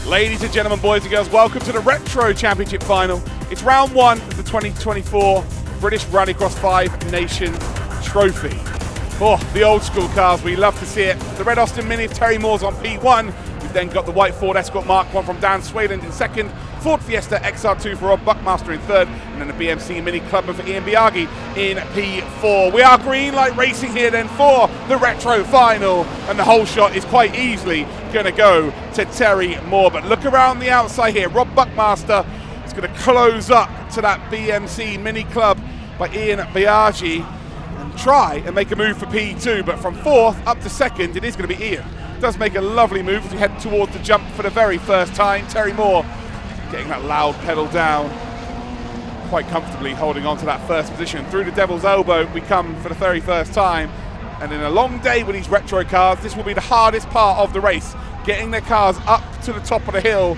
Ladies and gentlemen, boys and girls, welcome to the Retro Championship Final. It's round one of the 2024 British Rallycross 5 Nations Trophy. Oh, the old school cars, we love to see it. The red Austin Mini of Terry Moore's on P1. We've then got the white Ford Escort Mark 1 from Dan Swayland in second. Ford Fiesta XR2 for Rob Buckmaster in third. And then the BMC Mini Clubman for Ian Biaggi in P4. We are green light racing here then for the Retro Final. And the whole shot is quite easily going to go to Terry Moore. But look around the outside here. Rob Buckmaster is going to close up to that BMC Mini Club by Ian Biaggi and try and make a move for P2. But from fourth up to second, it is going to be Ian. Does make a lovely move as we head towards the jump for the very first time. Terry Moore getting that loud pedal down, quite comfortably holding on to that first position. Through the Devil's Elbow we come for the very first time, and in a long day with these retro cars, this will be the hardest part of the race, getting their cars up to the top of the hill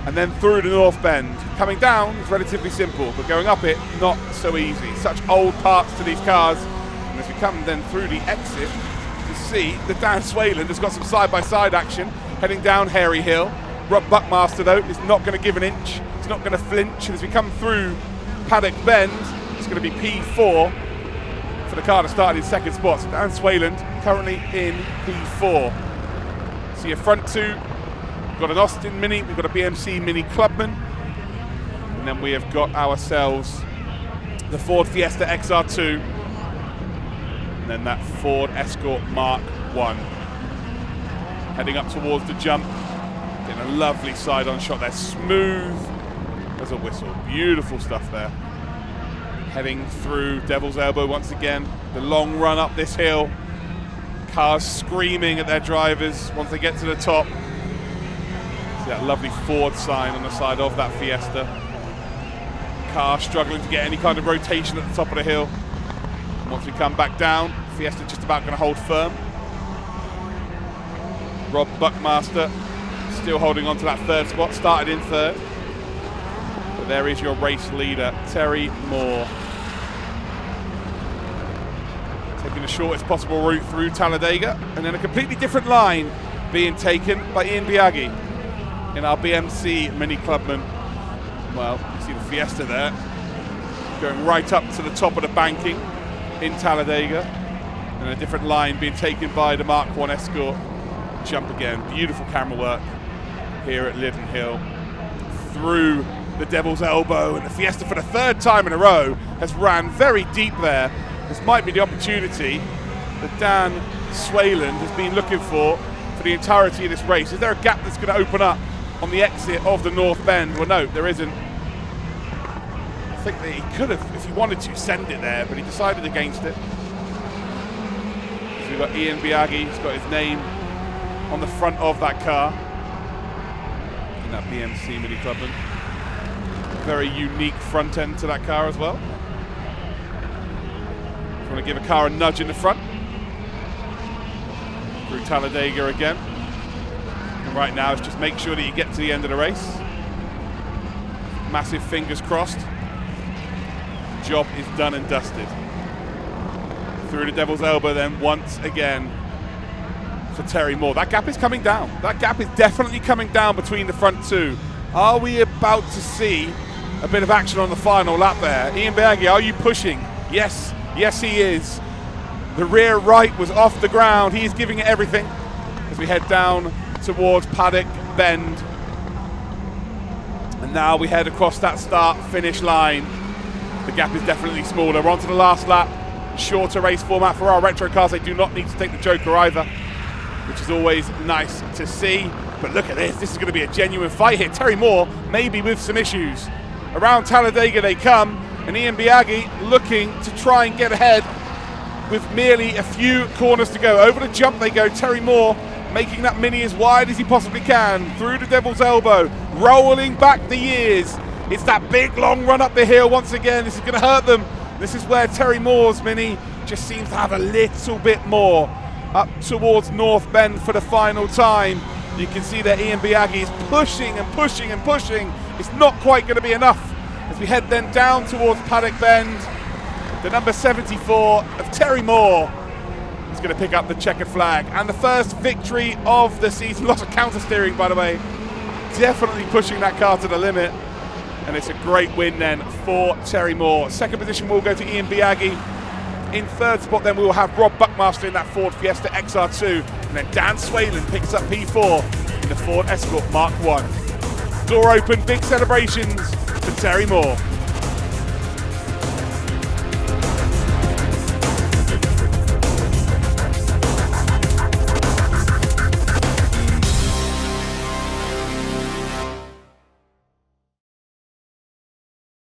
and then through the North Bend. Coming down is relatively simple, but going up it, not so easy. Such old parts to these cars, and as we come then through the exit, you see that Dan Swayland has got some side-by-side action, heading down Hairy Hill. Rob Buckmaster, though, is not going to give an inch. He's not going to flinch. And as we come through Paddock Bend, it's going to be P4 for the car to start in second spot. So Dan Swayland currently in P4. So your front two, we've got an Austin Mini, we've got a BMC Mini Clubman. And then we have got ourselves the Ford Fiesta XR2. And then that Ford Escort Mark 1. Heading up towards the jump. Getting a lovely side-on shot there, smooth as a whistle. Beautiful stuff there. Heading through Devil's Elbow once again. The long run up this hill. Cars screaming at their drivers once they get to the top. See that lovely Ford sign on the side of that Fiesta. Car struggling to get any kind of rotation at the top of the hill. And once we come back down, Fiesta just about going to hold firm. Rob Buckmaster still holding on to that third spot, started in third. But there is your race leader, Terry Moore. Taking the shortest possible route through Talladega, and then a completely different line being taken by Ian Biaggi in our BMC Mini Clubman. Well, you see the Fiesta there, going right up to the top of the banking in Talladega, and a different line being taken by the Mark 1 Escort. Jump again, beautiful camera work here at Lydden Hill, through the Devil's Elbow, and the Fiesta for the third time in a row has ran very deep there. This might be the opportunity that Dan Swayland has been looking for the entirety of this race. Is there a gap that's going to open up on the exit of the North Bend? Well, no, there isn't. I think that he could have, if he wanted to, send it there, but he decided against it. So we've got Ian Biaggi, he's got his name on the front of that car. That BMC Mini Clubman. Very unique front end to that car as well. If you want to give a car a nudge in the front. Through Talladega again. And right now it's just make sure that you get to the end of the race. Massive fingers crossed. Job is done and dusted. Through the Devil's Elbow then once again for Terry Moore. That gap is coming down. That gap is definitely coming down between the front two. Are we about to see a bit of action on the final lap there? Ian Biaggi, are you pushing? Yes, yes he is. The rear right was off the ground. He is giving it everything as we head down towards Paddock Bend. And now we head across that start-finish line. The gap is definitely smaller. We're on to the last lap. Shorter race format for our retro cars. They do not need to take the Joker either, which is always nice to see. But look at this, this is going to be a genuine fight here. Terry Moore maybe with some issues. Around Talladega they come, and Ian Biaggi looking to try and get ahead with merely a few corners to go. Over the jump they go, Terry Moore making that Mini as wide as he possibly can, through the Devil's Elbow, rolling back the years. It's that big long run up the hill once again. This is going to hurt them. This is where Terry Moore's Mini just seems to have a little bit more. Up towards North Bend for the final time. You can see that Ian Biaggi is pushing and pushing and pushing. It's not quite going to be enough. As we head then down towards Paddock Bend, the number 74 of Terry Moore is going to pick up the checkered flag. And the first victory of the season. Lots of counter steering, by the way, definitely pushing that car to the limit. And it's a great win then for Terry Moore. Second position will go to Ian Biaggi. In third spot then we will have Rob Buckmaster in that Ford Fiesta XR2. And then Dan Swayland picks up P4 in the Ford Escort Mark 1. Door open, big celebrations for Terry Moore.